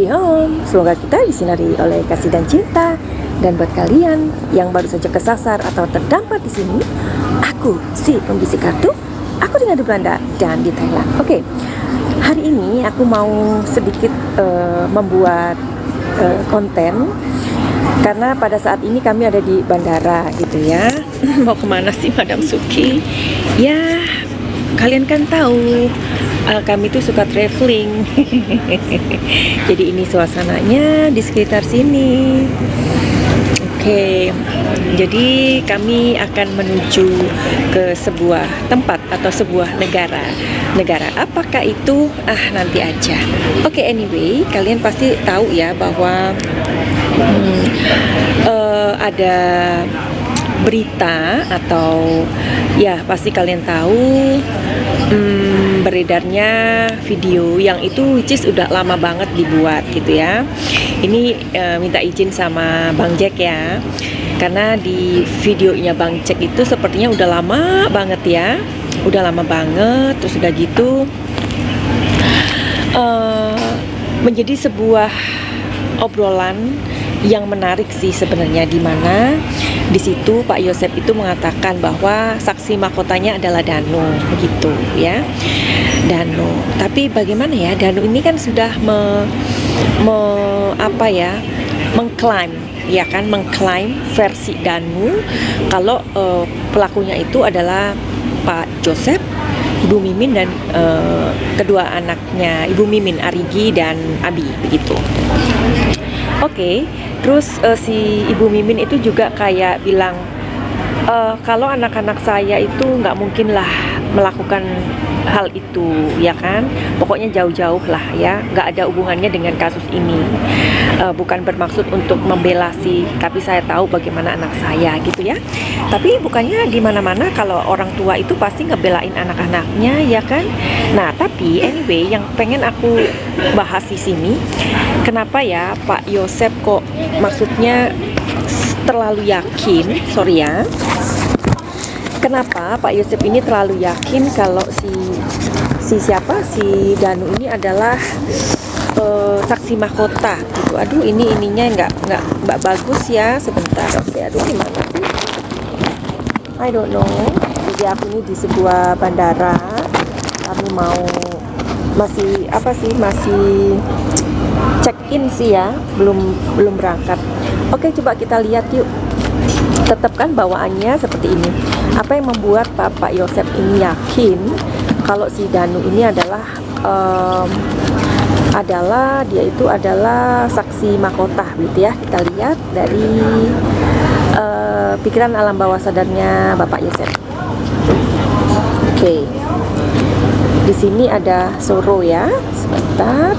Happy Home. Semoga kita disinari oleh kasih dan cinta. Dan buat kalian yang baru saja kesasar atau terdampar di sini, aku si pembisik kartu. Aku tinggal di Belanda dan di Thailand. Oke, hari ini aku mau sedikit membuat konten karena pada saat ini kami ada di bandara gitu ya. Mau kemana sih Madam Suki? Ya, kalian kan tahu kami tuh suka traveling. Jadi ini suasananya di sekitar sini. Oke, jadi kami akan menuju ke sebuah tempat atau sebuah negara. Negara apakah itu? Nanti aja. Oke, anyway, kalian pasti tahu ya bahwa ada berita atau ya pasti kalian tahu beredarnya video yang itu which is udah lama banget dibuat gitu ya. Ini minta izin sama Bang Jack ya, karena di videonya Bang Jack itu sepertinya udah lama banget ya, udah lama banget. Terus udah gitu menjadi sebuah obrolan yang menarik sih sebenarnya, di mana di situ Pak Yosep itu mengatakan bahwa saksi mahkotanya adalah Danu, begitu ya. Danu. Tapi bagaimana ya, Danu ini kan sudah mengklaim ya kan, mengklaim versi Danu kalau pelakunya itu adalah Pak Yosep, Ibu Mimin dan kedua anaknya Ibu Mimin, Arigi dan Abi, begitu. Oke, terus si Ibu Mimin itu juga kayak bilang kalau anak-anak saya itu nggak mungkin lah melakukan hal itu ya kan, pokoknya jauh-jauh lah ya, nggak ada hubungannya dengan kasus ini. Bukan bermaksud untuk membela sih, tapi saya tahu bagaimana anak saya gitu ya. Tapi bukannya di mana-mana kalau orang tua itu pasti ngebelain anak-anaknya ya kan. Nah tapi anyway, yang pengen aku bahas di sini, kenapa ya Pak Yosep kok maksudnya terlalu yakin, sorry ya, kenapa Pak Yosep ini terlalu yakin kalau si Danu ini adalah saksi mahkota gitu. Aduh, ininya nggak bagus ya, sebentar. Oke, aduh gimana sih, I don't know. Jadi aku ini di sebuah bandara, kami masih check in sih ya, belum berangkat. Oke, coba kita lihat yuk. Tetap kan bawaannya seperti ini. Apa yang membuat Bapak Yosep ini yakin kalau si Danu ini adalah dia itu adalah saksi mahkota gitu ya. Kita lihat dari pikiran alam bawah sadarnya Bapak Yosep. Oke. Di sini ada Soro ya. Sebentar.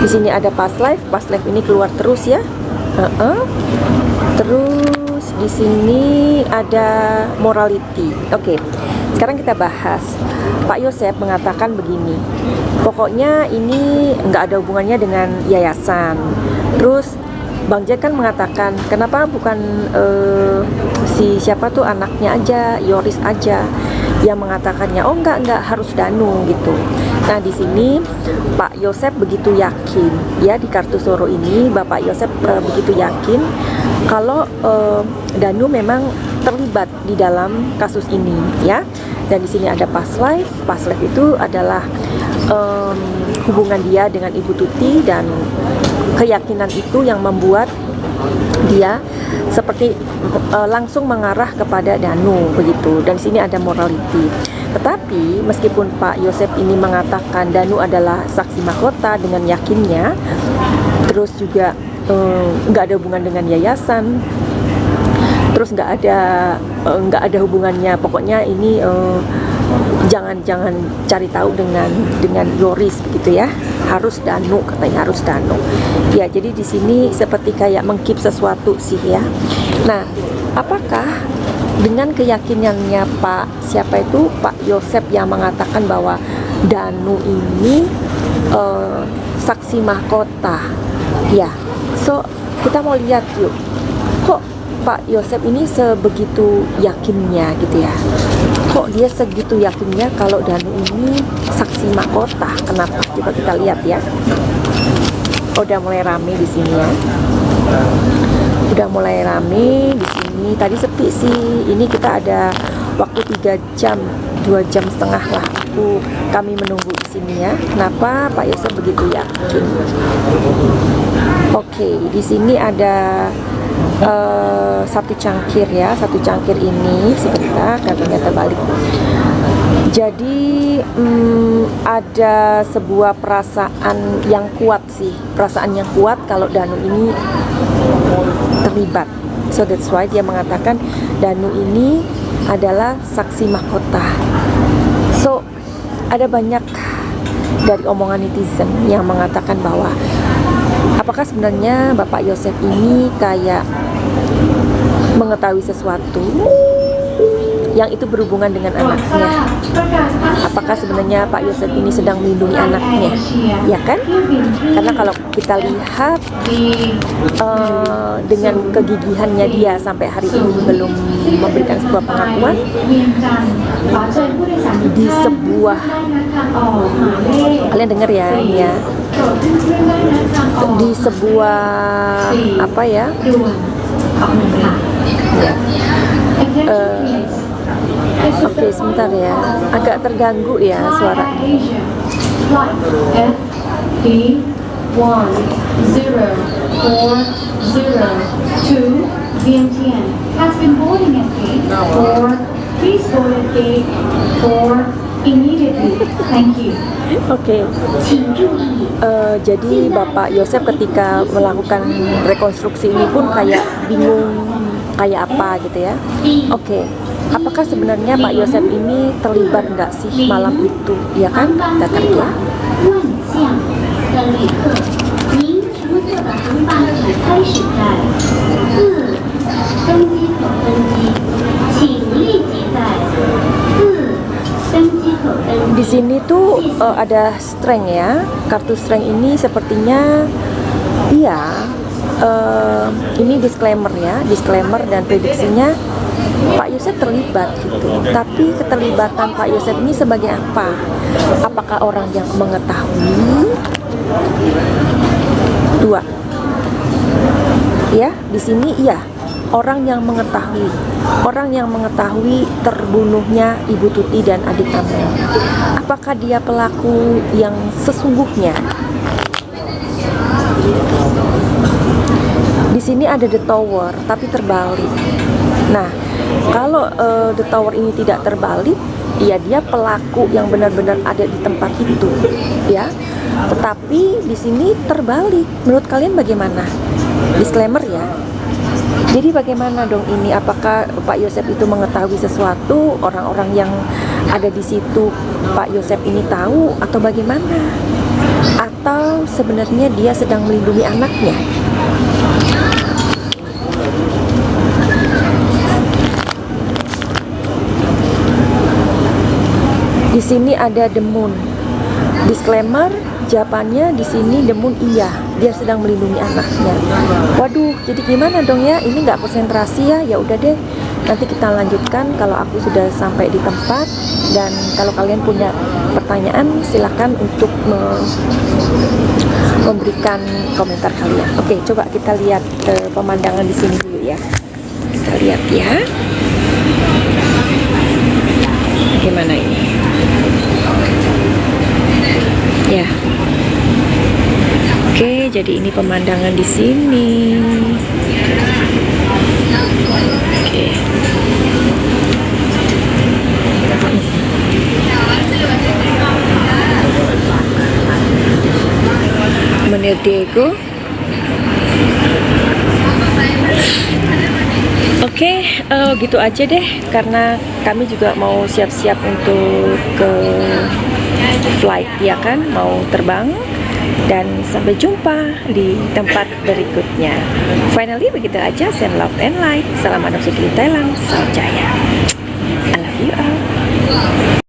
Di sini ada past life ini keluar terus ya. Terus di sini ada morality. Oke, sekarang kita bahas. Pak Yosep mengatakan begini, pokoknya ini nggak ada hubungannya dengan yayasan. Terus Bang Jack kan mengatakan, kenapa bukan siapa tuh anaknya aja, Yoris aja yang mengatakannya. Oh enggak harus Danu gitu. Nah di sini Pak Yosep begitu yakin ya, di kartu Soro ini Bapak Yosep begitu yakin kalau Danu memang terlibat di dalam kasus ini ya. Dan di sini ada past life itu adalah hubungan dia dengan Ibu Tuti, dan keyakinan itu yang membuat dia seperti langsung mengarah kepada Danu begitu. Dan di sini ada morality. Tetapi meskipun Pak Yosep ini mengatakan Danu adalah saksi mahkota dengan yakinnya, terus juga nggak ada hubungan dengan yayasan, terus nggak ada hubungannya, pokoknya ini jangan cari tahu dengan Yoris begitu ya, harus Danu, katanya harus Danu ya. Jadi di sini seperti kayak mengkip sesuatu sih ya. Nah, apakah dengan keyakinannya Pak Yosep yang mengatakan bahwa Danu ini saksi mahkota ya, so kita mau lihat yuk, kok Pak Yosep ini sebegitu yakinnya gitu ya, kok kok dia segitu yakinnya kalau Danu ini saksi mahkota? Kenapa? Coba kita lihat ya. Udah mulai rame di sini ya. Udah mulai rame di sini. Tadi sepi sih. Ini kita ada waktu 3 jam, 2 jam setengah lah kami menunggu di sini ya. Kenapa Pak Yosef begitu yakin? Oke, di sini ada satu cangkir ya. Satu cangkir ini sebentar kartunya terbalik. Jadi ada sebuah perasaan yang kuat sih, perasaan yang kuat kalau Danu ini terlibat. So that's why dia mengatakan Danu ini adalah saksi mahkota. So ada banyak dari omongan netizen yang mengatakan bahwa apakah sebenarnya Bapak Yosef ini kayak mengetahui sesuatu yang itu berhubungan dengan anaknya. Apakah sebenarnya Pak Yosef ini sedang melindungi anaknya, ya kan? Karena kalau kita lihat dengan kegigihannya dia sampai hari ini belum memberikan sebuah pengakuan di sebuah, kalian dengar ya ini ya, di sebuah apa ya? Oke, sebentar ya, agak terganggu ya suara. Oke, jadi Bapak Yosef ketika melakukan rekonstruksi ini pun kayak bingung kayak apa gitu ya. Oke. Apakah sebenarnya Pak Yosef ini terlibat nggak sih malam itu, ya kan? Kita tarik ya. Di sini tuh ada strength ya. Kartu strength ini sepertinya, iya. Ini disclaimer ya, disclaimer dan prediksinya Pak Yosef terlibat gitu. Tapi keterlibatan Pak Yosef ini sebagai apa? Apakah orang yang mengetahui? 2. Ya, di sini iya, orang yang mengetahui. Orang yang mengetahui terbunuhnya Ibu Tuti dan adik Amel. Apakah dia pelaku yang sesungguhnya? Di sini ada The Tower, tapi terbalik. Nah, kalau The Tower ini tidak terbalik, ya dia pelaku yang benar-benar ada di tempat itu, ya. Tetapi di sini terbalik. Menurut kalian bagaimana? Disclaimer ya. Jadi bagaimana dong ini? Apakah Pak Yosef itu mengetahui sesuatu? Orang-orang yang ada di situ Pak Yosef ini tahu atau bagaimana? Atau sebenarnya dia sedang melindungi anaknya? Di sini ada The Moon. Disclaimer, jawabannya di sini The Moon iya, dia sedang melindungi anaknya. Waduh, jadi gimana dong ya? Ini nggak konsentrasi ya? Ya udah deh, nanti kita lanjutkan kalau aku sudah sampai di tempat. Dan kalau kalian punya pertanyaan, silakan untuk memberikan komentar kalian. Oke, coba kita lihat pemandangan di sini dulu ya. Kita lihat ya. Bagaimana ini? Ya. Oke, jadi ini pemandangan di sini. Oke. Menir Diego. Oke, gitu aja deh, karena kami juga mau siap-siap untuk ke flight ya kan, mau terbang. Dan sampai jumpa di tempat berikutnya. Finally begitu aja, send love and light. Salam Anak Sikili Thailand, Salam Jaya. I love you all.